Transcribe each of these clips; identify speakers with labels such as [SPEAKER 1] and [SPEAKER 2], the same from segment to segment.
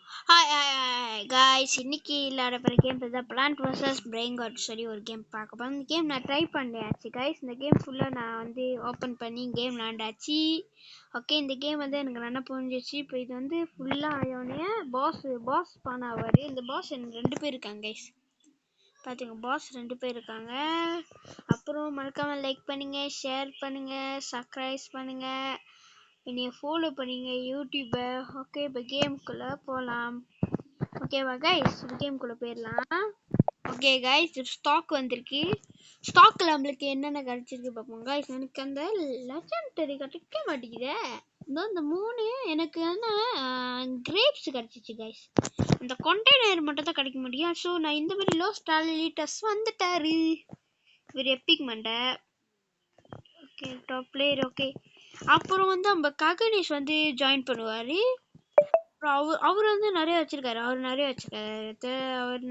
[SPEAKER 1] Hi guys, இன்னைக்கு விளையாட போகிற கேம் தான் பிளான்ட் வர்சஸ் பிரெயின் காட் சொல்லி ஒரு கேம் பார்க்க போகிறோம். இந்த கேம் நான் ட்ரை பண்ணியாச்சு காய்ஸ். இந்த கேம் ஃபுல்லாக நான் வந்து ஓப்பன் பண்ணி கேம் விளாண்டாச்சு. ஓகே, இந்த கேம் வந்து எனக்கு நல்லா புரிஞ்சிச்சு. இப்போ இது வந்து ஃபுல்லாக ஆயோடனே பாஸ் பான் ஆவார். இந்த பாஸ் எனக்கு 2 பேர் இருக்காங்க கைஸ். பார்த்துங்க, பாஸ் 2 பேர் இருக்காங்க. அப்புறம் மறக்காமல் லைக் பண்ணுங்கள், ஷேர் பண்ணுங்கள், சப்ஸ்கிரைப் பண்ணுங்கள், என்னைய ஃபாலோ பண்ணிங்க யூடியூப்பை. ஓகே, இப்போ கேமுக்குள்ளே போகலாம். ஓகேவா கைஸ், இப்போ கேமுக்குள்ளே போயிடலாம். ஓகே கைஸ், ஸ்டாக் வந்திருக்கு. ஸ்டாக்கில் நம்மளுக்கு என்னென்ன கிடச்சிருக்கு பார்ப்போம் கைஸ். எனக்கு அந்த லெஜெண்டரி கிடைக்க மாட்டேங்குதே. இந்த 3 எனக்கு வந்து கிரேப்ஸ் கிடச்சிச்சு கைஸ். இந்த கண்டெய்னர் மட்டும் தான் கிடைக்க முடியும். ஸோ நான் இந்த மாதிரி லோ ஸ்டாலிட்டஸ் வந்துட்டாரு. இவர் எப்பிக் மண்டை. Okay, top player. ஓகே, அப்புறம் வந்து நம்ம ககனேஷ் வந்து ஜாயின் பண்ணுவார். அப்புறம் அவர் வந்து நிறைய வச்சிருக்காரு. அவர்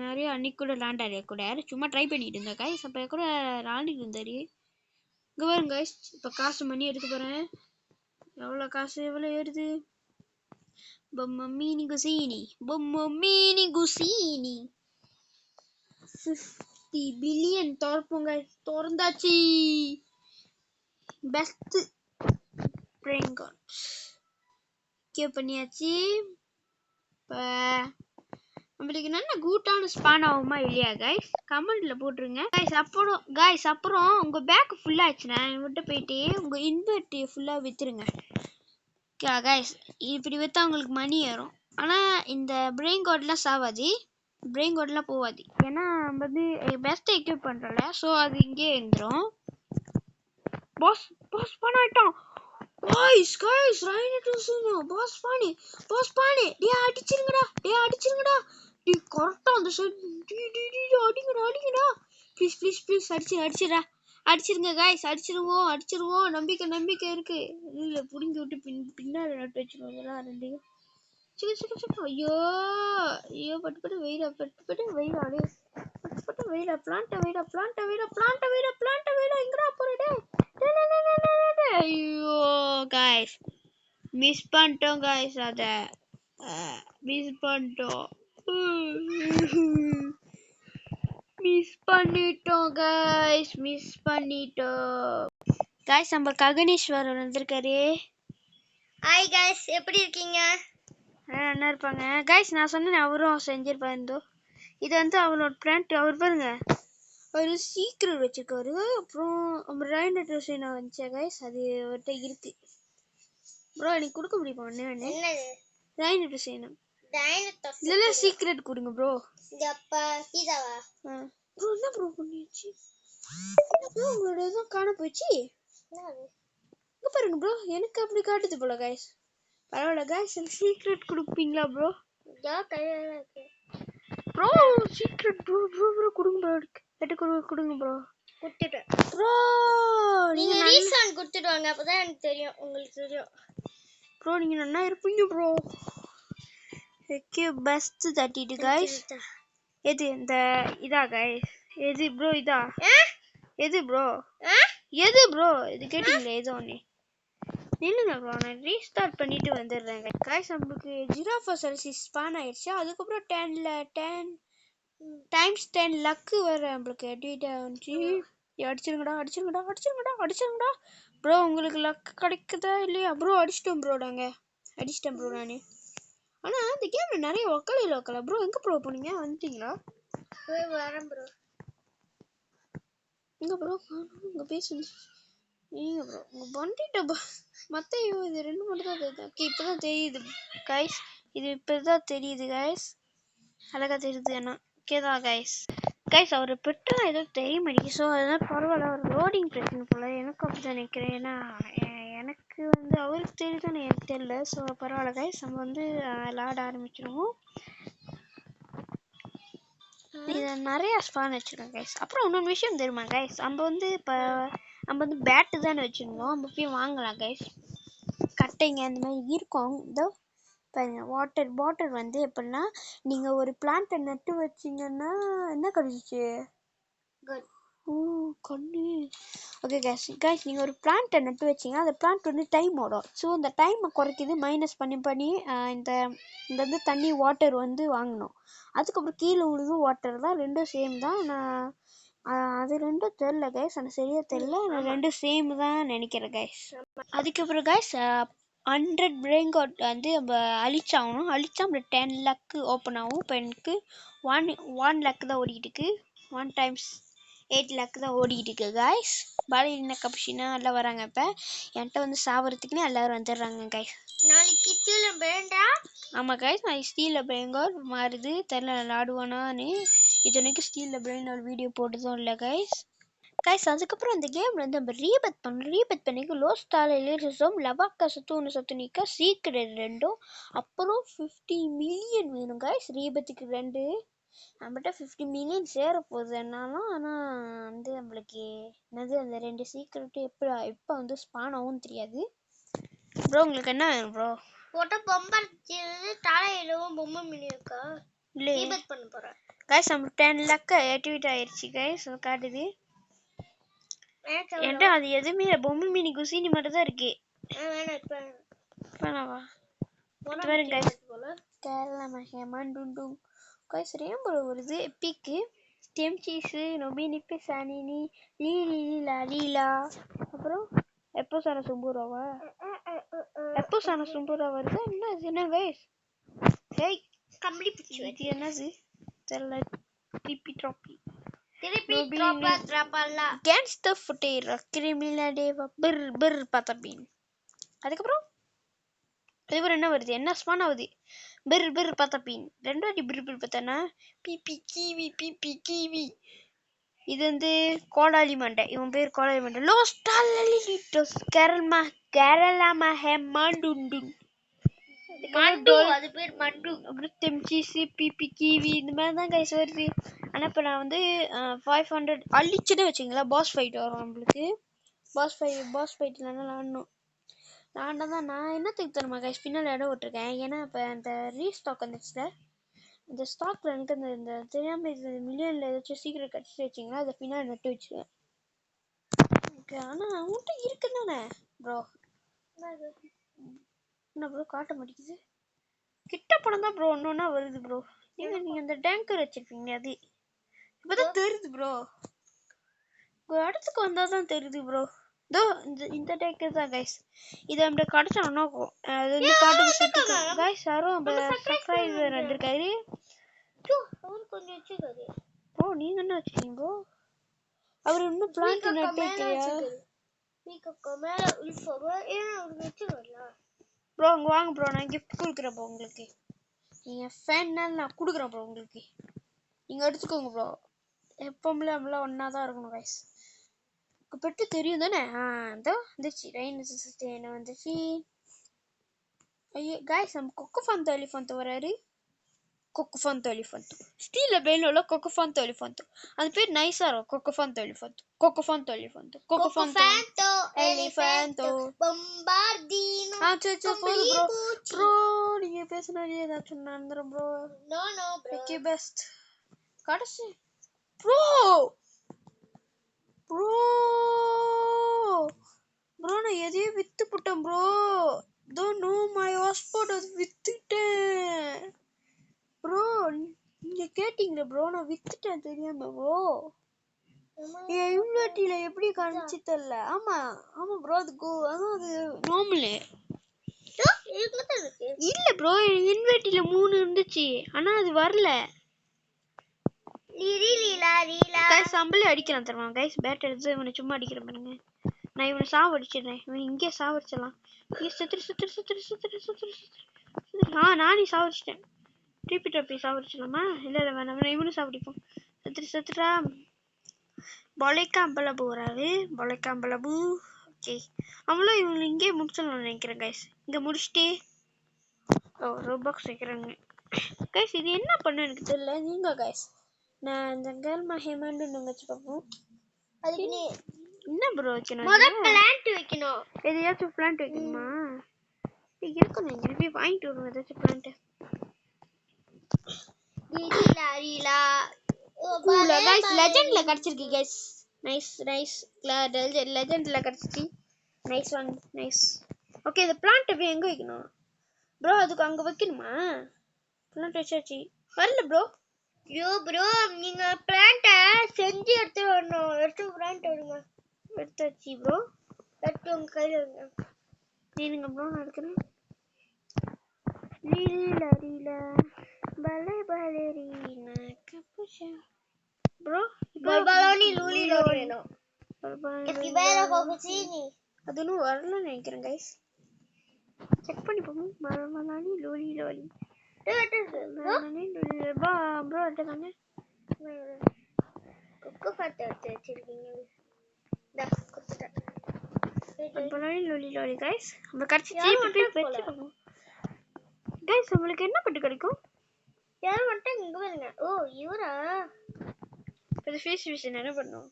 [SPEAKER 1] நிறைய அன்னைக்கு கூட விளாண்டாரு. கூட சும்மா ட்ரை பண்ணிட்டு இருந்தா கைஸ். அப்போ கூட விளாண்டுட்டு இருந்தாரு. இங்கே பாருங்க கைஸ், இப்போ காசு மணி எடுக்க போகிறேன். எவ்வளோ காசு, எவ்வளோ ஏறுது? பொம்மி குசீனி 50 பில்லியன் திறப்போங்க. திறந்தாச்சு. பெஸ்ட் பிரெயின் காட் பண்ணியாச்சு. இப்போ நம்மளுக்கு நல்ல கூட்டான ஸ்பான் ஆகுமா இல்லையா கைஸ், கமெண்ட்ல போட்டுருங்க கைஸ். அப்புறம் உங்க பேக் ஃபுல்லா ஆச்சுன்னா விட்டு போயிட்டு உங்க இன்வெர்ட் ஃபுல்லா வித்துருங்க கைஸ். இப்படி வித்தா உங்களுக்கு மணி ஏறும். ஆனா இந்த பிரெயின் கார்ட்லாம் சாவாது, பிரெயின் கார்ட்லாம் போவாது. ஏன்னா நம்ம வந்து பெஸ்ட் எக்யூப் பண்றோம்ல, ஸோ அது இங்கே இருந்துரும். பாஸ் ஸ்பான் ஆயிட்டோம் guys பாஸ் பானி டேய் அடிச்சிருங்கடா டேய் கரெக்ட்டா அந்த சைடு அடிங்கடா ப்ளீஸ் அடிச்சிருங்க guys. அடிச்சிருவோம். நம்பிக்கை இருக்கு. இல்ல புடிங்கி விட்டு பின்னாடி நட்டு வச்சிருவாங்களா ரெண்டையும். ஐயோ பட்டு வெயிடா பிளான்ட் வெயிடா எங்கடா போறடே. ஐயோ guys, மிஸ் பண்ணிட்டோம் guys. அத மிஸ் பண்ணிட்டோம் guys. நம்ம ககனேஸ்வரர் வந்திருக்காரு.
[SPEAKER 2] ஹாய் guys, எப்படி இருக்கீங்க?
[SPEAKER 1] நல்லா இருப்பாங்க guys. நான் சொன்னேன் அவரும் செஞ்சிருப்பாரு. இது வந்து அவரோட பிளான்ட். அவர் பாருங்க, ஒரு சீக்கிரம் வச்சிருக்காரு. அப்புறம் நம்ம ரைனட் சேனா வந்துச்சா கைஸ், அது அவர்கிட்ட இருக்கு. ப்ரோ எனக்கு கொடுக்க முடியுமா? ஒன்று ரைனட் சேனா இல்ல சீக்ரெட் கொடுங்க ப்ரோ.
[SPEAKER 2] அப்பா பீஸாவா?
[SPEAKER 1] ப்ரோ என்ன ப்ரோ பண்ணியாச்சு? உங்களோட எதுவும் காண போயிடுச்சு. இங்க பாருங்க ப்ரோ, எனக்கு அப்படி காட்டுது போல கைஸ். பரவாயில்ல கைஸ், எனக்கு சீக்ரெட் கொடுப்பீங்களா ப்ரோ? ப்ரோ சீக்ரெட் ப்ரோ கொடுங்க ப்ரோ. கொடுங்க ப்ரோ.
[SPEAKER 2] கொடுத்துட்டேன்
[SPEAKER 1] ப்ரோ.
[SPEAKER 2] நீங்க ரீசன் கொடுத்துட்டு வாங்க, அப்பதான் எனக்கு தெரியும், உங்களுக்கு தெரியும்
[SPEAKER 1] ப்ரோ. நீங்க நல்லா இருப்பீங்க ப்ரோ. ஓகே, பெஸ்ட் தட்டிட்டு गाइस. எது இந்த இதா गाइस? எது ப்ரோ இதா? எது ப்ரோ? இது கேட்டிங்களே ஏதோ ஒண்ணே. நில்லுங்க ப்ரோ, நான் ரீஸ்டார்ட் பண்ணிட்டு வந்துடுறேன் गाइस. நமக்கு ஜிராஃபோசரசி ஸ்பான் ஆயிடுச்சு. அதுக்கு அப்புறம் 10 டைம்ஸ் 10 லக் வர நமக்கு எடிட் ஆச்சு. அடிச்சிருங்கடா ப்ரோ. உங்களுக்கு லக் கிடைக்குதா இல்லையா ப்ரோ? அடிச்சிட்டேன் ப்ரோ நானு. ஆனா இந்த கேம்ல நிறைய ஒக்கல ப்ரோ. எங்க ப்ரோ போனீங்க? வந்துட்டீங்களா?
[SPEAKER 2] வரேன் ப்ரோ.
[SPEAKER 1] எங்க ப்ரோ உங்க பேசுங்க. நீங்க ப்ரோ உங்க பண்ணிட்ட மத்த இது 2 மட்டும் தான் தெரியுது. ஓகே, இப்பதான் தெரியுது गाइस. இது இப்பதான் தெரியுது गाइस. அழகா தெரியுது. ஏன்னா ஓகேதான் गाइस. அவர் பெட்டா ஏதோ தெரிய மாட்டேங்குது. ஸோ அதெல்லாம் பரவாயில்ல. அவர் லோடிங் பிரச்சனை போல. எனக்கு அப்படிதான் நினைக்கிறேன். ஏன்னா எனக்கு வந்து அவருக்கு தெரியுதுன்னு எனக்கு தெரியல. ஸோ பரவாயில்ல गाइस. நம்ம வந்து விளாட ஆரம்பிச்சிருவோம். இது நிறைய ஸ்பான் வச்சிருக்கேன் गाइस. அப்புறம் இன்னொரு விஷயம் தெரியுமா गाइस? நம்ம வந்து பேட்டு தானே வச்சிருந்தோம். நம்ம போய் வாங்கலாம் गाइस. கட்டைங்க அந்த மாதிரி இருக்கும். இதோ வாட்டர் வந்து எப்படின்னா, நீங்க ஒரு பிளான்ட்டை நட்டு வச்சீங்கன்னா என்ன கிடைச்சிச்சு? கண்ணு. ஓகே கைஸ் நீங்கள் ஒரு பிளான்ட்டை நட்டு வச்சிங்கன்னா அந்த பிளான்ட் வந்து டைம் ஓடும். ஸோ இந்த டைமை குறைக்கிது மைனஸ் பண்ணி இந்த இந்த வந்து தண்ணி வாட்டர் வந்து வாங்கணும். அதுக்கப்புறம் கீழே விழுது வாட்டர் தான், ரெண்டும் சேம் தான். நான் அது ரெண்டும் தெரில கைஸ், எனக்கு சரியாக தெரில. நான் ரெண்டும் சேம் தான் நினைக்கிறேன் கைஸ். அதுக்கப்புறம் கைஸ் 100 பிரெயின் கார்ட் வந்து நம்ம அழிச்சாகணும். அழிச்சா நம்ம 10 லக்கு ஓப்பன் ஆகும். இப்போ எனக்கு 1 லக்கு தான் ஓடிக்கிட்டு இருக்கு. 1 டைம்ஸ் 8 லக்கு தான் ஓடிக்கிட்டு இருக்கு கைஸ். பாலின கப்ஷினா எல்லாம் வராங்க. இப்போ என்கிட்ட வந்து சாவறதுக்குன்னு எல்லாரும் வந்துடுறாங்க கைஸ்.
[SPEAKER 2] நாளைக்கு ஸ்டீல் வேண்டா.
[SPEAKER 1] ஆமாம் கைஸ், நான் ஸ்டீலில் பிரெயின் கார்ட் மாறுது தெரில விளாடுவானான்னு. இத்தனைக்கும் ஸ்டீலில் பிரெயின் கார்ட் வீடியோ போட்டதும் இல்லை கைஸ். அதுக்கப்புறம் அந்த கேமில் வந்து நம்ம ரீபத் பண்ணணும். ரீபத் பண்ணிக்க லோஸ்டால் எலிரிசம் லவாக்கா சத்துனிக்கா சீக்கிரம் 2, அப்புறம் 50 மில்லியன் வேணும் கைஸ். ரீபத்துக்கு 2 நம்மகிட்ட 50 மில்லியன் சேர போகுது என்னாலும். ஆனால் வந்து நம்மளுக்கு என்னது அந்த 2 சீக்கிரட்டும் எப்போ வந்து ஸ்பான் ஆகும்னு தெரியாது ப்ரோ. உங்களுக்கு என்ன வேணும் ப்ரோ?
[SPEAKER 2] போட்டோ பொம்மை தலையிடவும் பொம்மை மினி இருக்கா?
[SPEAKER 1] இல்லை
[SPEAKER 2] ரீபத் பண்ண போகிறேன்
[SPEAKER 1] கைஸ். நம்ம 10 லக்க ஆக்டிவேட் ஆயிடுச்சு கைஸ், காட்டுது என்கிட்ட. அது எதுவுமே பொம்மை மினி குசினி மட்டும் தான் இருக்கு. வேணாவா ரேம்போ வருது. எப்பிக்கு டெம்சீஸு நொபினிப்பு சானினி லீலா லீலா. அப்புறம் எப்போ சான சும்புராவா? எப்போ சான சும்புரா வருது? என்ன கைஸ்? ஹேய்
[SPEAKER 2] கம்பளி பிடிச்சி
[SPEAKER 1] இது என்னது தெரியல. டிப்பி ட்ராப்பி கேங்ஸ்டர் ஃபுட்டேர் கிரிமினல் டேவா பிர் பத்தபீன். அதுக்கப்புறம் என்ன வருது? என்ன ஸ்பான் ஆகுது? பிர் பத்தபீன். 2 வாட்டி பிர் பார்த்தனா பிபி கீவி. இது வந்து கோடாலி மண்டை. இவன் பேர் கோடாலி மண்டை. லோஸ்டாலிட்டோஸ் கேரளாமா ஹெமாண்டுண்டுன்.
[SPEAKER 2] அது பேர் மண்டு.
[SPEAKER 1] அப்புறம் தெம்சீஸு பிபி கீவி இந்த மாதிரி தான் கைஸ் வருது. ஆனால் இப்போ நான் வந்து 500 அழிச்சுன்னு வச்சுங்களா பாஸ் ஃபைட் வரும் நம்மளுக்கு. பாஸ் ஃபைட்டில் விளாடணும். நான் என்னத்துக்கு தருமா கைஸ் பின்னால் இடம் விட்டுருக்கேன். ஏன்னா இப்போ அந்த ரீஸ்டாக் வந்துச்சுல, இந்த ஸ்டாக்ல எனக்கு இந்த தெரியாமல் இது மில்லியனில் ஏதாச்சும் சீக்கிரம் கடிச்சு வச்சிங்களா அதை பின்னால் நட்டு வச்சுருவேன். ஓகே ஆனால் அவங்கள்ட்ட இருக்குன்னு தானே ப்ரோ? என்ன ப்ரோ காட்ட மாட்டேங்குது? கிட்ட படம் தான் ப்ரோ ஒன்று ஒன்றா வருது ப்ரோ. நீங்கள் அந்த டேங்கர் வச்சுருப்பீங்க அது இப்போதான் தெரியுது ப்ரோ. ஒரு இடத்துக்கு வந்தால் தான் தெரியுது ப்ரோ. இதோ இந்த டேக்கர் தான் கைஸ். இதை நம்ம கடைச்சோம்னா அது வந்து காட்டுக்கு சுட்டுக்கு கைஸ். யாரும் நம்ம சப்ஸ்கிரைபர் வந்திருக்காரு ப்ரோ. நீங்கள் என்ன வச்சுருக்கீங்க ப்ரோ? அவர் இன்னும் பிளான்ட் நட்டே தெரியாது ப்ரோ. அங்கே வாங்க ப்ரோ, நான் கிஃப்ட் கொடுக்குறேன் ப்ரோ உங்களுக்கு. நீங்கள் ஃபேன்னால் நான் கொடுக்குறேன் ப்ரோ உங்களுக்கு. நீங்கள் எடுத்துக்கோங்க ப்ரோ. எப்பவுமே நம்மளாம் ஒன்றா தான் இருக்கணும் கைஸ். பெட்டு தெரியும் தானே? இதோ வந்துச்சு ரெயின் என்ன வந்துச்சு. ஐயோ கைஸ், நம்ம கொக்குஃபான்தோ எலிஃபன்ட் வராரு. கொக்குஃபான்தோ எலிஃபன்ட் ஸ்டீலில் பிரெயினில் கொக்குஃபான்தோ எலிஃபன்ட். அது பேர் நைஸாக இருக்கும். கொக்குஃபான்தோ எலிஃபன்ட் சரி போதும் ப்ரோ. ப்ரோ நீங்கள் பேசுனாலே ஏதாச்சும் நடந்துடும் ப்ரோ. ஓகே பெஸ்ட் கடைசி ப்ரோ. நான் எதையும் வித்து போட்டேன் ப்ரோ. மை ஹாஸ்பாட் அது வித்துட்டேன் ப்ரோ. நீங்க கேட்டீங்களே ப்ரோ, நான் வித்துட்டேன் தெரியாம ப்ரோ. என் இன்வெர்ட்டில எப்படி காமிச்சு தெரியல. ஆமா ப்ரோ. அது நார்மலு இல்ல ப்ரோ. இன்வெர்ட்டில 3 இருந்துச்சு ஆனா அது வரல. சம்பளி அடிக்கிறான் தருவான் கைஸ். பேட் எடுத்து இவனை சும்மா அடிக்கிற பாருங்க. நான் இவனை சாவடிச்சிடுறேன். இவன் இங்கே சாவடிச்சிடலாம். நானே சாவடிச்சிட்டேன். ட்ராப்பி சாவடிச்சிடலாமா? இல்லை வேணாம், இவனும் சாவடிப்போம். செத்துட்டா பொலைக்காம்பலபு வராது. பொலைக்காம்பலபு ஓகே. அவங்களும் இவங்களை இங்கே முடிச்சிடலாம் நினைக்கிறேன் கைஸ். இங்கே முடிச்சுட்டு ரோபாக்ஸ் வைக்கிறாங்க கைஸ். இது என்ன பண்ண எனக்கு தெரியல. நீங்க கைஸ் நான் இந்த கேர்ள் ஹேமாண்டு வச்சு பார்ப்போம். அதுக்கு நீ என்ன ப்ரோ வைக்கணும்? பிளான்ட் வைக்கணும். எதையாச்சும் பிளான்ட் வைக்கணுமா? இருக்கும் நீங்க போய் வாங்கிட்டு வருவோம் ஏதாச்சும் பிளான்ட். லெஜெண்ட்ல கிடைச்சிருக்கு கைஸ். நைஸ் லெஜெண்ட்ல கிடைச்சிச்சு. Nice one nice. ஓகே இந்த பிளான்ட் போய் எங்க வைக்கணும் ப்ரோ? அதுக்கு அங்க வைக்கணுமா? பிளான்ட் வச்சாச்சு. வரல ப்ரோ.
[SPEAKER 2] ஐயோ ப்ரோ நீங்க பிளான்ட்ட செஞ்சு எடுத்து வரணும். எடுத்து பிளான்ட் எடுங்க.
[SPEAKER 1] எடுத்தாச்சு ப்ரோ.
[SPEAKER 2] எடுத்து உங்க கையில எடுங்க.
[SPEAKER 1] நீங்க ப்ரோ நான் எடுக்கிறேன். லீலா பலே பலேரீனா கப்புஷா ப்ரோ.
[SPEAKER 2] பர்பலோனி லூலி லோலி வேணும். கபிபேரா கோகுச்சினி
[SPEAKER 1] அது இன்னும் வரலன்னு நினைக்கிறேன் கைஸ். செக் பண்ணி போகும். பர்பலோனி லூலி லோலி ப்ரோ எடுத்துக்காங்க.
[SPEAKER 2] குக்கு பாட்டு எடுத்து வச்சிருக்கீங்க.
[SPEAKER 1] பர்பலோனி லூலி லோலி கைஸ் நம்ம கடிச்சிச்சு. வச்சுக்கோங்க கைஸ். உங்களுக்கு என்ன பட்டு கிடைக்கும்?
[SPEAKER 2] யாரும் வந்துட்டு இங்க வருங்க. ஓ இவரா?
[SPEAKER 1] இது ஃபேஸ் விஷன் என்ன பண்ணும்?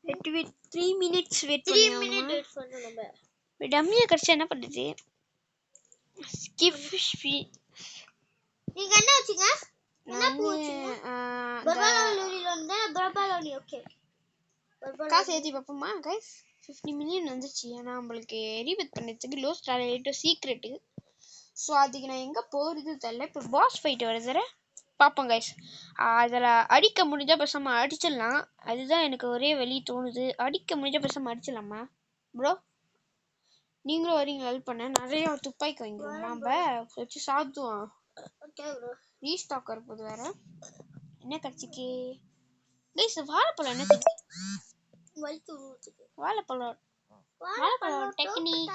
[SPEAKER 1] 3 minutes வெயிட்
[SPEAKER 2] 3 minutes வெயிட் பண்ணனும். நம்ம
[SPEAKER 1] டம்மியா கடிச்சா என்ன பண்ணுது? Skip fish.
[SPEAKER 2] நீங்க என்ன வச்சீங்க? என்ன பூ வச்சீங்க? பர்பலோனி வந்து பர்பலோனி. ஓகே
[SPEAKER 1] காசு ஏத்தி பாப்போமா கைஸ்? 50 million வந்துச்சு. ஆனா நம்மளுக்கு ரீபத் பண்ணதுக்கு low star rate secret. So அதுக்கு நான் எங்க போறது தெரியல. இப்போ பாஸ் ஃபைட் வருதுற பாப்போம் கைஸ். அதில் அடிக்க முடிஞ்சா பேசாம அடிச்சிடலாம். அதுதான் எனக்கு ஒரே வழி தோணுது. அடிக்க முடிஞ்சா பேசாம அடிச்சிடலாமா ப்ரோ? நீங்களும் வரீங்க ஹெல்ப் பண்ண? நிறைய துப்பாக்கி வாங்கிடுவோம். நம்ம வச்சு சாத்துவோம். ரீஸ்டாக் வரப்போது வேற. என்ன கட்சிக்கு கைஸ்? வாழைப்பழம் என்ன வாழைப்பழம் டெக்னிக்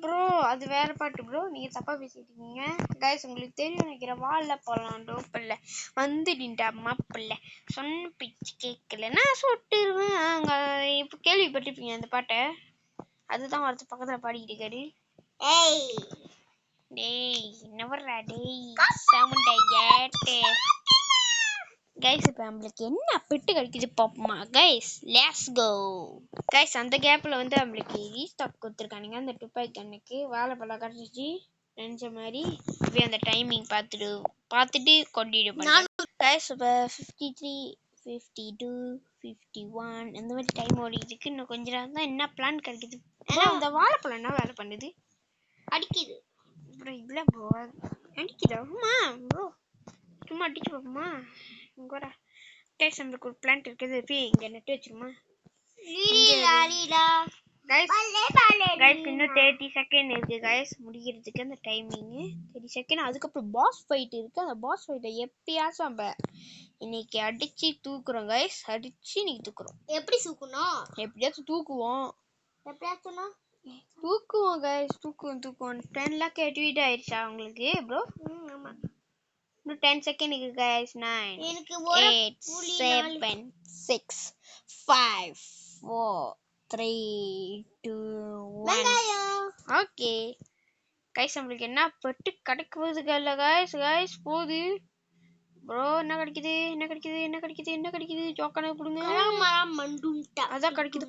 [SPEAKER 1] ப்ரோ. அது வேற பாட்டு ப்ரோ. நீங்க தப்பா பேசிட்டு இருக்கீங்க கைஸ். உங்களுக்கு தெரியும் நினைக்கிறேன். வாழைப்பழம் டோப்பில்ல வந்துடுண்டா மாப்பிள்ள சொன்ன பிச்சு கேட்கல நான் சுட்டுருவேன். அங்க இப்ப கேள்விப்பட்டிருப்பீங்க அந்த பாட்டை. அதுதான் ஒருத்தர் பக்கத்துல பாடிக்கிட்டு இருக்காரு. டேய் என்னவரா டேய் சவுண்ட் ஐயாட்டே கைஸ். இப்போ நம்மளுக்கு என்ன பெட்டு கிடைக்குது பாப்போமா கைஸ்? Let's go guys. அந்த கேப்ல வந்து நம்மளுக்கு ரீஸ்டாக் கொடுத்துருக்கானுங்க. அந்த துப்பாக்கி அன்னைக்கு வாழைப்பழம் கிடைச்சிச்சு நினைச்ச மாதிரி. இப்போயே அந்த டைமிங் பார்த்துட்டு கொண்டிட்டு பண்ணேன் கைஸ். இப்போ 53 52 51 அந்த மாதிரி டைம் ஓடிட்டு இருக்கு. இன்னும் கொஞ்ச நேரம் தான். என்ன பிளான் கிடைக்குது ப்ரோ? அந்த வாழைப்பழம் என்ன வேலை பண்ணுது?
[SPEAKER 2] அடிக்குது
[SPEAKER 1] ப்ரோ. இல்லை ப்ரோ அடிக்குதா? ப்ரோ சும்மா அடிச்சு பார்ப்போமா? இங்க கைஸ் நம்மளுக்கு ஒரு பிளான்ட் இருக்குது. போய் இங்க நட்டு வச்சிருமா கைஸ்? இன்னும் 30 செகண்ட் இருக்கு கைஸ் முடிக்கிறதுக்கு அந்த டைமிங். 30 செகண்ட். அதுக்கப்புறம் பாஸ் ஃபைட் இருக்கு. அந்த பாஸ் ஃபைட்டை எப்பயாச்சும் நம்ம இன்னைக்கு அடிச்சு தூக்குறோம் கைஸ். அடிச்சு இன்னைக்கு தூக்குறோம்.
[SPEAKER 2] எப்படி தூக்கணும்?
[SPEAKER 1] எப்படியாச்சும் தூக்குவோம்.
[SPEAKER 2] எப்படியாச்சும்
[SPEAKER 1] தூக்குவோம் கைஸ். தூக்குவோம் 10 லாக் ஆக்டிவேட் ஆயிடுச்சா உங்களுக்கு ப்ரோ?
[SPEAKER 2] ஆமா.
[SPEAKER 1] இன்னும் 10 செகண்ட் இருக்கு கைஸ். 9
[SPEAKER 2] எனக்கு
[SPEAKER 1] 8 7 6 5 4 3 2 1 ஓகே கைஸ். நம்மளுக்கு என்ன பட்டு கிடைக்குது கைஸ் போகுது ப்ரோ. என்ன கிடைக்குது? ஜோக்கான கொடுங்க. அதான் கிடைக்குது.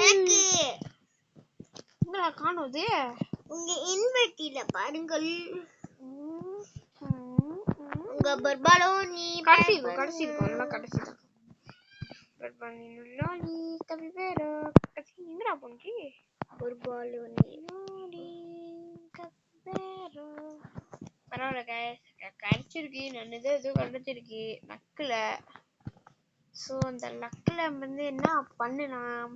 [SPEAKER 2] எனக்கு
[SPEAKER 1] எங்கடா காணோது?
[SPEAKER 2] உங்க இன்வெர்ட்டில பாருங்கள். உங்க பர்பலோனி
[SPEAKER 1] கடைசி இருக்கும் எல்லாம் கடைசி தான். பர்பலோனி லோலி கபிபேரா கடைசி எங்கடா போனுச்சு?
[SPEAKER 2] பர்பலோனி
[SPEAKER 1] லோலி கபிபேரா. பரவாயில்ல கைஸ் கிடைச்சிருக்கு. நல்லது ஏதோ கிடைச்சிருக்கு லக்கில். ஸோ அந்த லக்கில் வந்து என்ன பண்ணலாம்?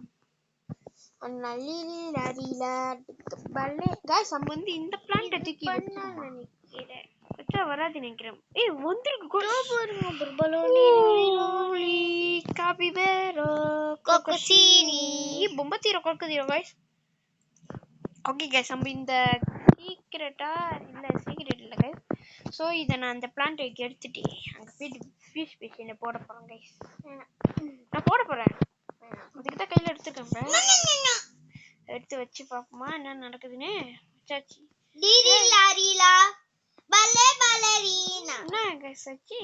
[SPEAKER 1] கைஸ் நம்ம வந்து இந்த பிளான்ட் தூக்கி நினைக்கிறேன். வச்சா வராது நினைக்கிறேன். வந்துருக்கு. பொம்பத்தீர கொக்கதீரோ கைஸ். ஓகே கைஸ் நம்ம இந்த சீக்ரெட் இல்ல கைஸ். ஸோ இதை நான் அந்த பிளான்ட் வைக்க எடுத்துட்டு அங்கே போயிட்டு ஃபிஷ் பிஷினை போட போகிறேன் கைஸ். நான் போட போகிறேன். அதுக்கு தான் கையில் எடுத்துருக்கேன். எடுத்து வச்சு பாப்போமா என்ன நடக்குதுன்னு. வச்சாச்சு. என்ன கைஸ் வச்சு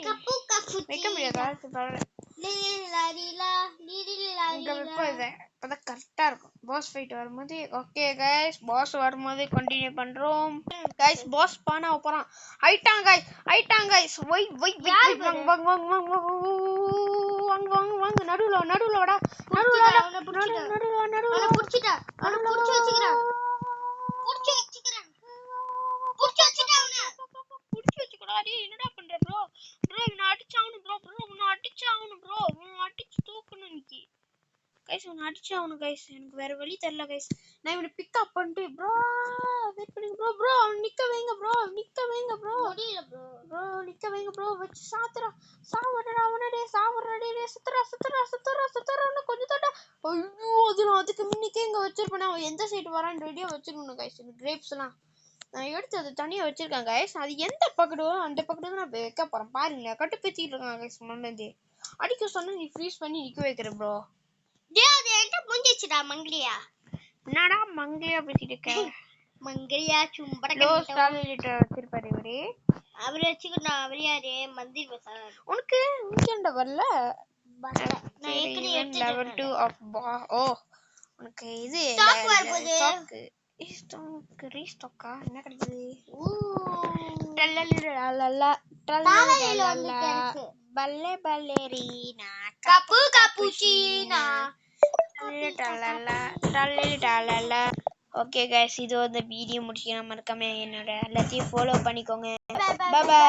[SPEAKER 1] வைக்க முடியாதா? பரவாயில்ல. இப்பதான் கரெக்டா இருக்கும் பாஸ் ஃபைட் வரும்போது. ஓகே கைஸ், பாஸ் வரும்போது கண்டினியூ பண்றோம். கைஸ் பாஸ் பானா போறான். ஐட்டாங்க கைஸ். ஒய் வாங்க நடுவுல வாடா. நடுவுல
[SPEAKER 2] புடிச்சிட்டா அவன புடிச்சு வச்சுக்கறான்.
[SPEAKER 1] என்னடா பண்ற ப்ரோ? இவனை அடிச்சாவணும் ப்ரோ. அடிச்சு தூக்கணும் இன்னைக்கு. கைஸ் இவனை அடிச்சாவணும் கைஸ். எனக்கு வேற வழி தெரியல கைஸ். நான் இவனை பிக் அப் பண்ணிட்டு ப்ரோ வெயிட் பண்ணுங்க ப்ரோ அவன் நிக்க வைங்க ப்ரோ.
[SPEAKER 2] முடியல ப்ரோ.
[SPEAKER 1] நிக்க வைங்க ப்ரோ. வச்சு சாவடா அவனே. சுத்துறா கொஞ்சம் தட்டா. ஐயோ அதுக்கு முன்னிக்கே இங்க வச்சிருப்பேன். அவன் எந்த சைடு வரான்னு ரெடியா வச்சிருக்கணும் கைஸ். இந்த கிரேப்ஸ் எல்லாம் நான் எடுத்து அது தனியா வச்சிருக்கேன் கைஸ். அது எந்த பக்கெட்டோ அந்த பக்கெட்டு நான் வைக்க போறேன். பாருங்க கட்டுப்பேத்திட்டு இருக்கான் கைஸ். முன்னாடி அடிக்க சொன்னா நீ ஃப்ரீஸ் பண்ணி நிக்க வைக்கிற ப்ரோ.
[SPEAKER 2] அது என்கிட்ட முடிஞ்சிச்சுடா மங்கிலியா.
[SPEAKER 1] என்னடா மங்கிலியா பேசிட்டு இருக்க?
[SPEAKER 2] மங்கிலியா சும்பட
[SPEAKER 1] லோ ஸ்டாலிட்ட வச்சிருப்பாரு இவரு.
[SPEAKER 2] அவர் வச்சுக்கணும். அவர் யாரு? மந்திர் பசார்.
[SPEAKER 1] உனக்கு இங்கேண்ட வரல.
[SPEAKER 2] நான் ஏற்கனவே
[SPEAKER 1] லெவல் 2 ஆஃப் ஓ உனக்கு இது
[SPEAKER 2] ஸ்டாக் வரப்போகுது.
[SPEAKER 1] ஸ்டாக் ரீஸ்டாக்கா என்ன கிடைக்குது? பல்லேரீனா
[SPEAKER 2] கப்புச்சீனா.
[SPEAKER 1] ஓகே கைஸ், இது வந்து வீடியோ முடிச்சுக்கலாம். மறக்காம என்னோட எல்லாத்தையும் ஃபாலோ பண்ணிக்கோங்க. Bye by.